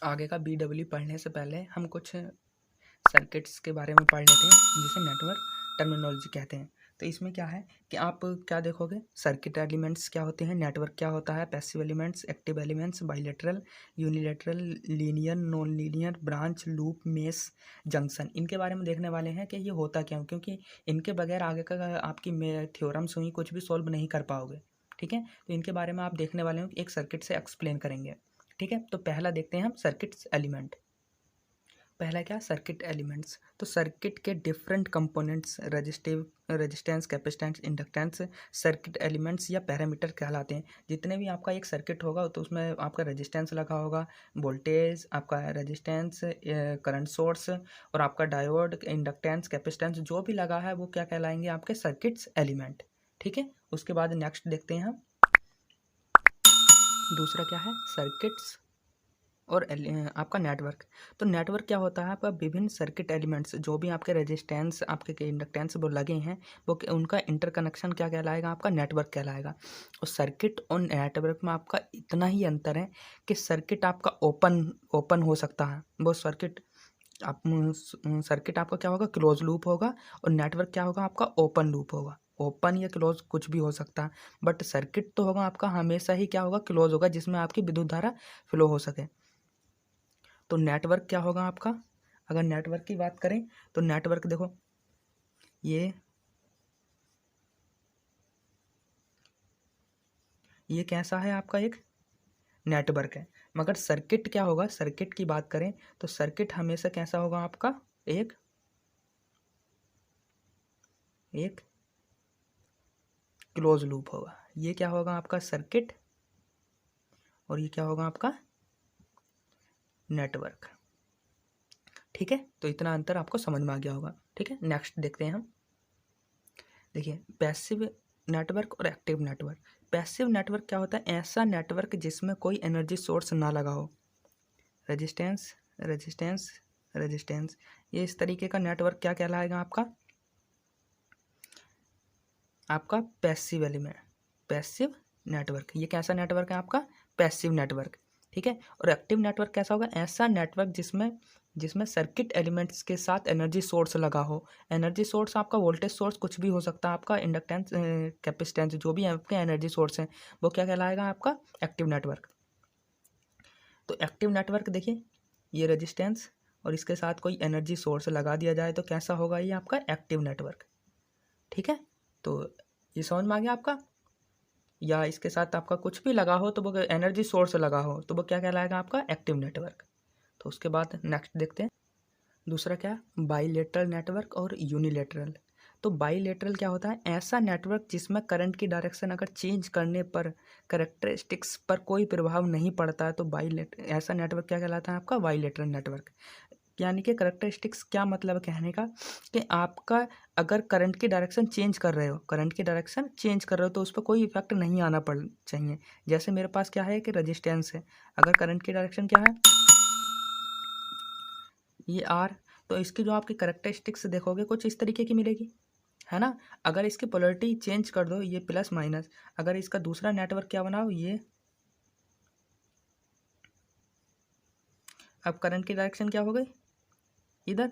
आगे का BW पढ़ने से पहले हम कुछ सर्किट्स के बारे में पढ़ लेते हैं जिसे नेटवर्क टर्मिनोलॉजी कहते हैं। तो इसमें क्या है कि आप क्या देखोगे, सर्किट एलिमेंट्स क्या होते हैं, नेटवर्क क्या होता है, passive elements, active elements, bilateral, unilateral, linear, non linear, branch, loop, mesh, junction, इनके बारे में देखने वाले हैं कि ये होता क्या है, क्योंकि इनके बगैर आगे का आपकी थ्योरम्स हुई कुछ भी सॉल्व नहीं कर पाओगे। ठीक है, तो इनके बारे में आप देखने वाले हो, एक सर्किट से एक्सप्लेन करेंगे। ठीक है, तो पहला देखते हैं हम सर्किट्स एलिमेंट। पहला क्या, सर्किट एलिमेंट्स। तो सर्किट के different components resistance, capacitance, inductance circuit elements या पैरामीटर कहलाते हैं। जितने भी आपका एक सर्किट होगा तो उसमें आपका रेजिस्टेंस लगा होगा, वोल्टेज, आपका रेजिस्टेंस, करंट सोर्स और आपका डायोड, इंडक्टेंस, कैपेसिटेंस जो भी लगा है वो क्या कहलाएंगे, आपके सर्किट्स एलिमेंट। ठीक है, उसके बाद नेक्स्ट देखते हैं हम, दूसरा क्या है, सर्किट्स और आपका नेटवर्क। तो नेटवर्क क्या होता है, आपका विभिन्न सर्किट एलिमेंट्स जो भी आपके रेजिस्टेंस, आपके इंडक्टेंस वो लगे हैं, वो उनका इंटरकनेक्शन क्या कहलाएगा, आपका नेटवर्क कहलाएगा। और सर्किट और नेटवर्क में आपका इतना ही अंतर है कि सर्किट आपका ओपन ओपन हो सकता है, वो सर्किट आप सर्किट आपका क्या होगा, क्लोज लूप होगा, और नेटवर्क क्या होगा, आपका ओपन लूप होगा। ओपन या क्लोज कुछ भी हो सकता है, बट सर्किट तो होगा आपका हमेशा ही क्या होगा, क्लोज होगा, जिसमें आपकी विद्युत धारा फ्लो हो सके। तो नेटवर्क क्या होगा आपका, अगर नेटवर्क की बात करें तो नेटवर्क देखो, ये कैसा है, आपका एक नेटवर्क है। मगर सर्किट क्या होगा, सर्किट की बात करें तो सर्किट हमेशा कैसा होगा, आपका एक एक क्लोज लूप होगा। ये क्या होगा, आपका सर्किट, और ये क्या होगा, आपका नेटवर्क। ठीक है, तो इतना अंतर आपको समझ में आ गया होगा। ठीक है, नेक्स्ट देखते हैं हम। देखिए, पैसिव नेटवर्क और एक्टिव नेटवर्क। पैसिव नेटवर्क क्या होता है, ऐसा नेटवर्क जिसमें कोई एनर्जी सोर्स ना लगा हो, रेजिस्टेंस, रेजिस्टेंस, रेजिस्टेंस, ये इस तरीके का नेटवर्क क्या कहलाएगा, आपका आपका पैसिव एलिमेंट, पैसिव नेटवर्क। ये कैसा नेटवर्क है, आपका पैसिव नेटवर्क। ठीक है, और एक्टिव नेटवर्क कैसा होगा, ऐसा नेटवर्क जिसमें जिसमें सर्किट एलिमेंट्स के साथ एनर्जी सोर्स लगा हो। एनर्जी सोर्स आपका वोल्टेज सोर्स कुछ भी हो सकता है, आपका इंडक्टेंस, कैपेसिटेंस, जो भी आपके एनर्जी सोर्स हैं वो क्या कहलाएगा, आपका एक्टिव नेटवर्क। तो एक्टिव नेटवर्क देखिए, ये रेजिस्टेंस और इसके साथ कोई एनर्जी सोर्स लगा दिया जाए तो कैसा होगा, ये आपका एक्टिव नेटवर्क। ठीक है, तो ये समझ में आ गया आपका, या इसके साथ आपका कुछ भी लगा हो तो वो एनर्जी सोर्स लगा हो तो वो क्या कहलाएगा, आपका एक्टिव नेटवर्क। तो उसके बाद नेक्स्ट देखते हैं, दूसरा क्या, बाईलेटरल नेटवर्क और यूनिलेटरल। तो बाईलेटरल क्या होता है, ऐसा नेटवर्क जिसमें करंट की डायरेक्शन अगर चेंज करने पर कैरेक्टरिस्टिक्स पर कोई प्रभाव नहीं पड़ता है, तो ऐसा नेटवर्क क्या कहलाता है, आपका बाईलेटरल नेटवर्क। यानी कि करेक्टरिस्टिक्स क्या मतलब है कहने का, कि आपका अगर करंट की डायरेक्शन चेंज कर रहे हो, करंट की डायरेक्शन चेंज कर रहे हो तो उस पर कोई इफेक्ट नहीं आना पड़ चाहिए। जैसे मेरे पास क्या है कि रेजिस्टेंस है, अगर करंट की डायरेक्शन क्या है, ये आर, तो इसकी जो आपकी करेक्टरिस्टिक्स देखोगे कुछ इस तरीके की मिलेगी, है ना। अगर इसकी पोलरिटी चेंज कर दो, ये प्लस माइनस, अगर इसका दूसरा नेटवर्क क्या बनाओ, ये अब करंट की डायरेक्शन क्या हो गई इधर,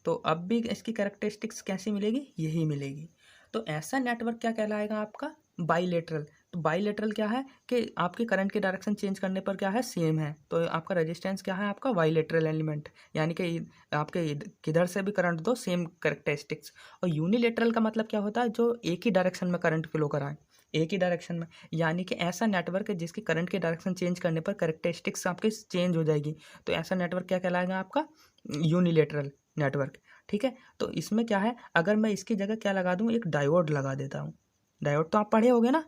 तो अब भी इसकी कैरेक्टरिस्टिक्स कैसी मिलेगी, यही मिलेगी। तो ऐसा नेटवर्क क्या कहलाएगा, आपका बाईलेटरल। तो बाईलेटरल क्या है कि आपके करंट की डायरेक्शन चेंज करने पर क्या है, सेम है, तो आपका रेजिस्टेंस क्या है, आपका बाईलेटरल एलिमेंट, यानी कि आपके किधर से भी करंट दो सेम कैरेक्टरिस्टिक्स। और यूनिलेटरल का मतलब क्या होता है, जो एक ही डायरेक्शन में करंट फ्लो कराए, एक ही डायरेक्शन में, यानी कि ऐसा नेटवर्क है जिसकी करंट की डायरेक्शन चेंज करने पर कैरेक्टरिस्टिक्स आपकी चेंज हो जाएगी, तो ऐसा नेटवर्क क्या कहलाएगा, आपका यूनिलेटरल नेटवर्क। ठीक है, तो इसमें क्या है, अगर मैं इसकी जगह क्या लगा दूं, एक डायोड लगा देता हूं। डायोड तो आप पढ़े होगे ना,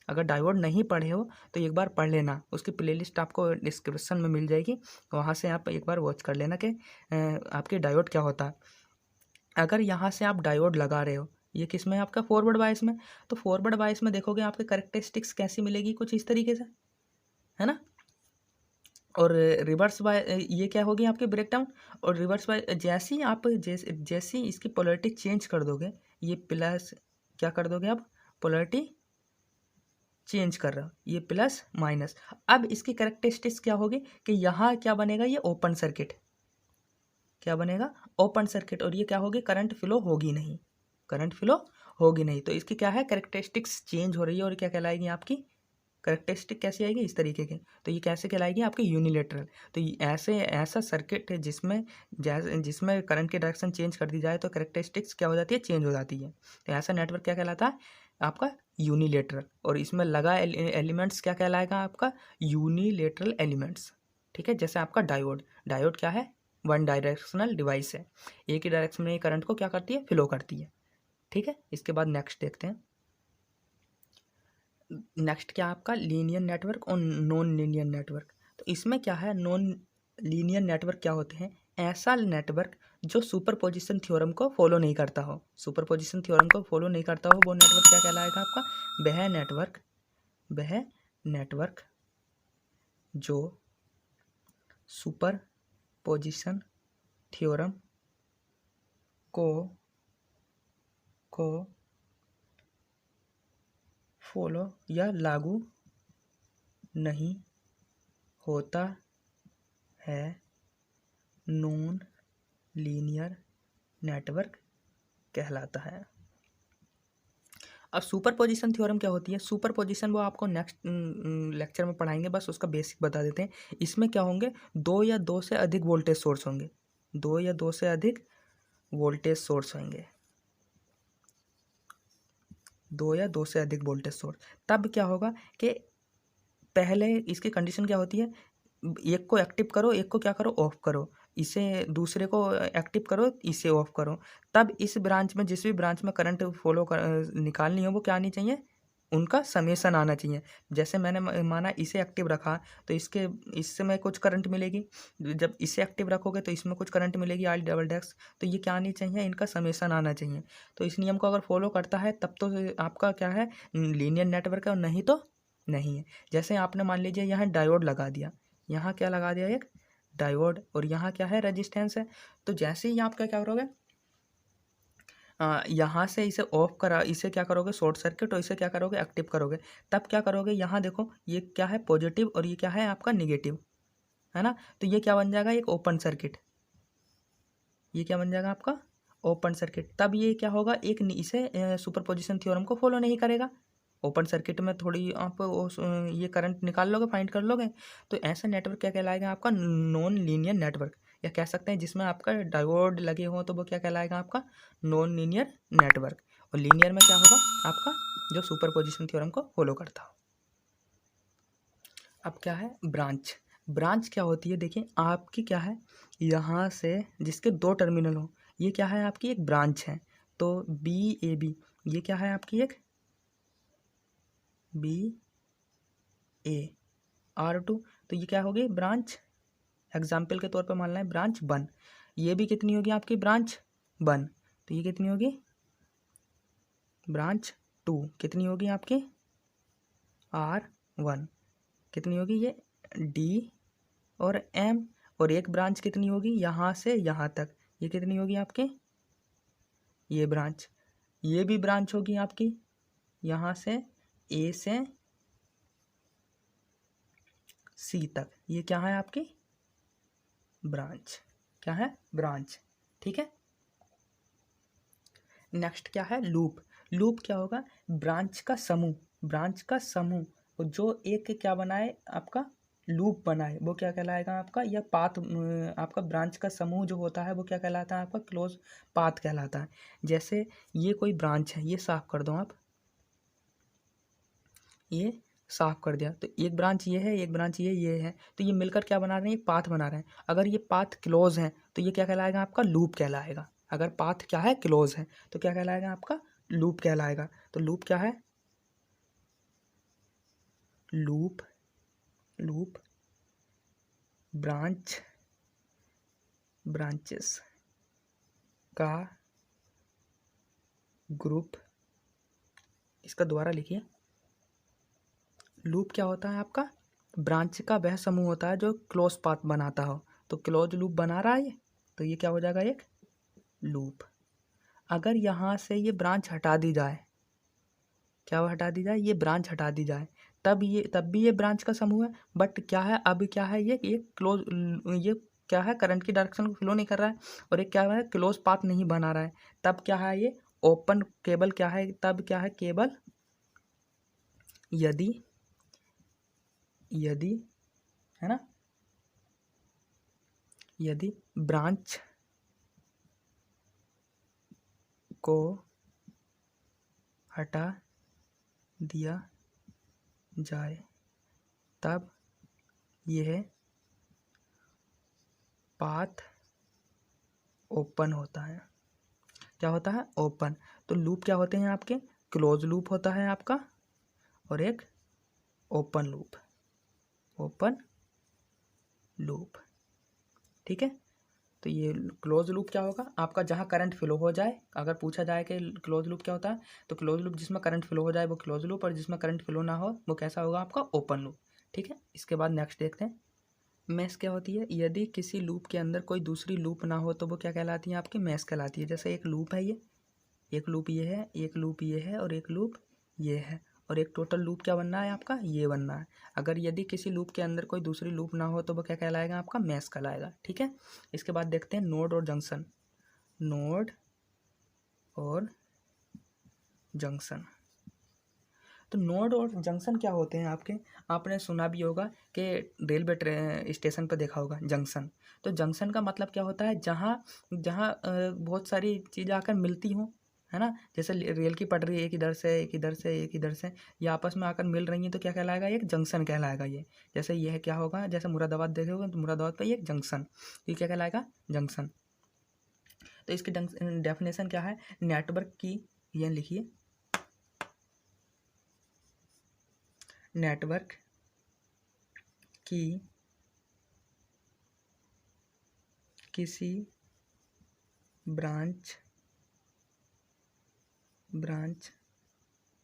अगर डायोड नहीं पढ़े हो तो एक बार पढ़ लेना, उसकी प्लेलिस्ट आपको डिस्क्रिप्शन में मिल जाएगी, वहाँ से आप एक बार वॉच कर लेना कि आपके डायोड क्या होता है। अगर यहाँ से आप डायोड लगा रहे हो, ये किस में है, आपका फॉरवर्ड बायस में, तो फॉरवर्ड बायस में देखोगे आपके कैरेक्टरिस्टिक्स कैसी मिलेगी, कुछ इस तरीके से, है ना। और रिवर्स बाय ये क्या होगी, आपकी ब्रेकडाउन। और रिवर्स बाय जैसे ही आप जैसे ही इसकी पोलरिटी चेंज कर दोगे, ये प्लस क्या कर दोगे आप, पोलरिटी चेंज कर रहा हूँ, ये प्लस माइनस। अब इसकी कैरेक्टरिस्टिक्स क्या होगी कि यहाँ क्या बनेगा, ये ओपन सर्किट, क्या बनेगा, ओपन सर्किट। और ये क्या होगी, करंट फ्लो होगी नहीं, करंट फ्लो होगी नहीं। तो इसकी क्या है, कैरेक्टरिस्टिक्स चेंज हो रही है। और क्या कहलाएगी आपकी कैरेक्टरिस्टिक, कैसी आएगी, इस तरीके के। तो ये कैसे कहलाएगी आपकी, यूनिलेटरल। तो ये ऐसा सर्किट है जिसमें करंट की डायरेक्शन चेंज कर दी जाए तो कैरेक्टरिस्टिक्स क्या हो जाती है, चेंज हो जाती है। तो ऐसा नेटवर्क क्या कहलाता है आपका, यूनिलेटरल। और इसमें लगा एलिमेंट्स क्या कहलाएगा आपका, यूनिलेटरल एलिमेंट्स। ठीक है, जैसे आपका डायोड, डायोड क्या है, वन डायरेक्शनल डिवाइस है, एक ही डायरेक्शन में करंट को क्या करती है, फ्लो करती है। ठीक है, इसके बाद नेक्स्ट देखते हैं। नेक्स्ट क्या आपका, लीनियर नेटवर्क और नॉन लीनियर नेटवर्क। तो इसमें क्या है, नॉन लीनियर नेटवर्क क्या होते हैं, ऐसा नेटवर्क जो सुपरपोजिशन थ्योरम को फॉलो नहीं करता हो, सुपरपोजिशन थ्योरम को फॉलो नहीं करता हो, वो नेटवर्क क्या कहलाएगा आपका, वह नेटवर्क जो सुपरपोजिशन थ्योरम को फॉलो या लागू नहीं होता है, नॉन लीनियर नेटवर्क कहलाता है। अब सुपरपोजिशन थ्योरम क्या होती है, सुपरपोजिशन वो आपको नेक्स्ट लेक्चर में पढ़ाएंगे, बस उसका बेसिक बता देते हैं। इसमें क्या होंगे, दो से अधिक वोल्टेज सोर्स होंगे, दो से अधिक वोल्टेज सोर्स होंगे, दो से अधिक वोल्टेज सोर्स। तब क्या होगा कि पहले इसकी कंडीशन क्या होती है, एक को एक्टिव करो, एक को क्या करो, ऑफ करो, इसे दूसरे को एक्टिव करो, इसे ऑफ करो। तब इस ब्रांच में, जिस भी ब्रांच में करंट फॉलो निकालनी हो, वो क्या आनी चाहिए, उनका समेसन आना चाहिए। जैसे मैंने माना इसे एक्टिव रखा तो इससे में कुछ करंट मिलेगी, जब इसे एक्टिव रखोगे तो इसमें कुछ करंट मिलेगी, आई डबल डैक्स। तो ये क्या आनी चाहिए, इनका समेसन आना चाहिए। तो इस नियम को अगर फॉलो करता है तब तो आपका क्या है, लीनियर नेटवर्क है, और नहीं तो नहीं है। जैसे आपने मान लीजिए यहाँ डायोड लगा दिया, यहाँ क्या लगा दिया, एक डायोड, और यहाँ क्या है, रेजिस्टेंस है। तो जैसे ही आप क्या करोगे, यहाँ से इसे ऑफ करा, इसे क्या करोगे, शॉर्ट सर्किट, और इसे क्या करोगे, एक्टिव करोगे। तब क्या करोगे, यहाँ देखो ये क्या है, पॉजिटिव, और ये क्या है आपका निगेटिव, है ना। तो ये क्या बन जाएगा, एक ओपन सर्किट, ये क्या बन जाएगा आपका, ओपन सर्किट। तब ये क्या होगा, एक इसे सुपरपोजिशन थ्योरम को फॉलो नहीं करेगा। ओपन सर्किट में थोड़ी आप ये करंट निकाल लोगे, फाइंड कर लोगे। तो ऐसा नेटवर्क क्या कहलाएगा आपका, नॉन लीनियर नेटवर्क, या कह सकते हैं जिसमें आपका डायोड लगे हो तो वो क्या कहलाएगा आपका, नॉन लीनियर नेटवर्क। और लीनियर में क्या होगा आपका, जो सुपरपोजिशन थ्योरम को फॉलो करता हो। अब क्या है, ब्रांच, ब्रांच क्या होती है, देखिए आपकी क्या है, यहाँ से जिसके दो टर्मिनल हो, ये क्या है आपकी एक ब्रांच है। तो BAB, ये क्या है आपकी एक BAR2, तो ये क्या होगी, ब्रांच। एग्जाम्पल के तौर पे मान लें ब्रांच 1, ये भी कितनी होगी आपकी, ब्रांच 1। तो ये कितनी होगी, ब्रांच 2, कितनी होगी आपकी, R1, कितनी होगी, ये D और M। और एक ब्रांच कितनी होगी, यहाँ से यहाँ तक, ये कितनी होगी आपकी, ये ब्रांच। ये भी ब्रांच होगी आपकी, यहाँ से A से C तक, ये क्या है आपकी, ब्रांच, क्या है, ब्रांच। ठीक है, नेक्स्ट क्या है, लूप। लूप क्या होगा, ब्रांच का समूह, ब्रांच का समूह, जो एक क्या बनाए आपका, लूप बनाए, वो क्या कहलाएगा आपका, या पाथ। आपका ब्रांच का समूह जो होता है वो क्या कहलाता है आपका, क्लोज पाथ कहलाता है। जैसे ये कोई ब्रांच है, ये साफ कर दो आप, ये साफ कर दिया, तो एक ब्रांच ये है, एक ब्रांच ये है, तो ये मिलकर क्या बना रहे हैं, एक पाथ बना रहे हैं। अगर ये पाथ क्लोज है तो ये क्या कहलाएगा आपका, लूप कहलाएगा। अगर पाथ क्या है, क्लोज है, तो क्या कहलाएगा आपका, लूप कहलाएगा। तो लूप क्या है, लूप ब्रांचेस का ग्रुप। इसका दोबारा लिखिए, लूप क्या होता है आपका, ब्रांच का वह समूह होता है जो क्लोज पाथ बनाता हो। तो क्लोज लूप बना रहा है ये, तो ये क्या हो जाएगा, एक लूप। अगर यहाँ से ये ब्रांच हटा दी जाए, क्या हटा दी जाए, ये ब्रांच हटा दी जाए, तब भी ये ब्रांच का समूह है, बट क्या है, अब क्या है, ये क्लोज, ये क्या है, करंट की डायरेक्शन को फ्लो नहीं कर रहा है, और एक क्या है, क्लोज पाथ नहीं बना रहा है। तब क्या है, ये ओपन केबल क्या है, तब क्या है, केबल यदि है ना, यदि ब्रांच को हटा दिया जाए तब यह पाथ ओपन होता है। क्या होता है, ओपन। तो लूप क्या होते हैं आपके, क्लोज लूप होता है आपका, और एक ओपन लूप, ठीक है। तो ये क्लोज लूप क्या होगा आपका, जहाँ करंट फ्लो हो जाए। अगर पूछा जाए कि क्लोज लूप क्या होता है, तो क्लोज लूप जिसमें करंट फ्लो हो जाए वो क्लोज लूप, और जिसमें करंट फ्लो ना हो वो कैसा होगा आपका, ओपन लूप, ठीक है। इसके बाद नेक्स्ट देखते हैं, मैश क्या होती है। यदि किसी लूप के अंदर कोई दूसरी लूप ना हो तो वो क्या कहलाती है, आपकी मैश कहलाती है। जैसे एक लूप है, ये एक लूप ये है, एक लूप ये है, और एक लूप ये है, और एक टोटल लूप क्या बनना है आपका, ये बनना है। अगर यदि किसी लूप के अंदर कोई दूसरी लूप ना हो तो वो क्या कहलाएगा, आपका मैश कहलाएगा, ठीक है। इसके बाद देखते हैं नोड और जंक्शन। नोड और जंक्शन, तो नोड और जंक्शन क्या होते हैं आपके, आपने सुना भी होगा कि रेलवे स्टेशन पर देखा होगा जंक्शन। तो जंक्शन का मतलब क्या होता है, जहाँ जहाँ बहुत सारी चीज़ें आकर मिलती हों, है ना। जैसे रेल की पटरी एक इधर से, एक इधर से, एक इधर से, ये आपस में आकर मिल रही हैं, तो क्या कहलाएगा, एक जंक्शन कहलाएगा ये। जैसे यह क्या होगा, जैसे मुरादाबाद देखे होगे तो मुरादाबाद पर एक जंक्शन, ये क्या कहलाएगा, जंक्शन। तो इसकी डेफिनेशन क्या है, नेटवर्क की, ये लिखिए, नेटवर्क की किसी ब्रांच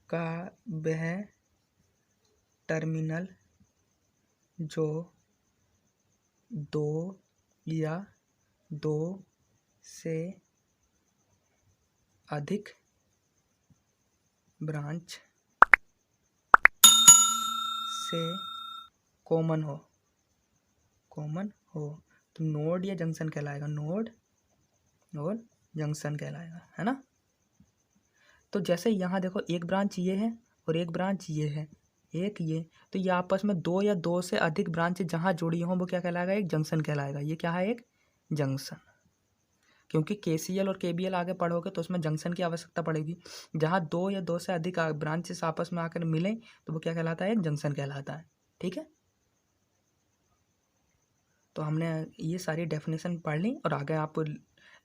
का वह टर्मिनल जो दो या दो से अधिक ब्रांच से कॉमन हो, तो नोड या जंक्शन कहलाएगा, नोड और जंक्शन कहलाएगा, है ना। तो जैसे यहाँ देखो, एक ब्रांच ये है और एक ब्रांच ये है, एक ये, तो ये आपस में दो या दो से अधिक ब्रांच जहाँ जुड़ी हों वो क्या कहलाएगा, एक जंक्शन कहलाएगा। ये क्या है, एक जंक्शन, क्योंकि केसीएल और केबीएल आगे पढ़ोगे तो उसमें जंक्शन की आवश्यकता पड़ेगी। जहाँ दो या दो से अधिक ब्रांचेस आपस में आकर मिले तो वो क्या कहलाता है, एक जंक्शन कहलाता है, ठीक है। तो हमने ये सारी डेफिनेशन पढ़ ली, और आगे आप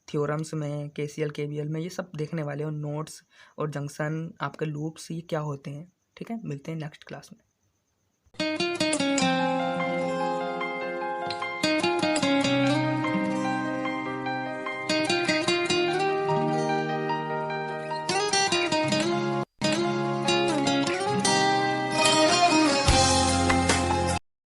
थ्योरम्स में, केसीएल केबीएल में ये सब देखने वाले हो, नोड्स और जंक्शन, आपके लूप्स, ये क्या होते हैं, ठीक है। मिलते हैं नेक्स्ट क्लास में।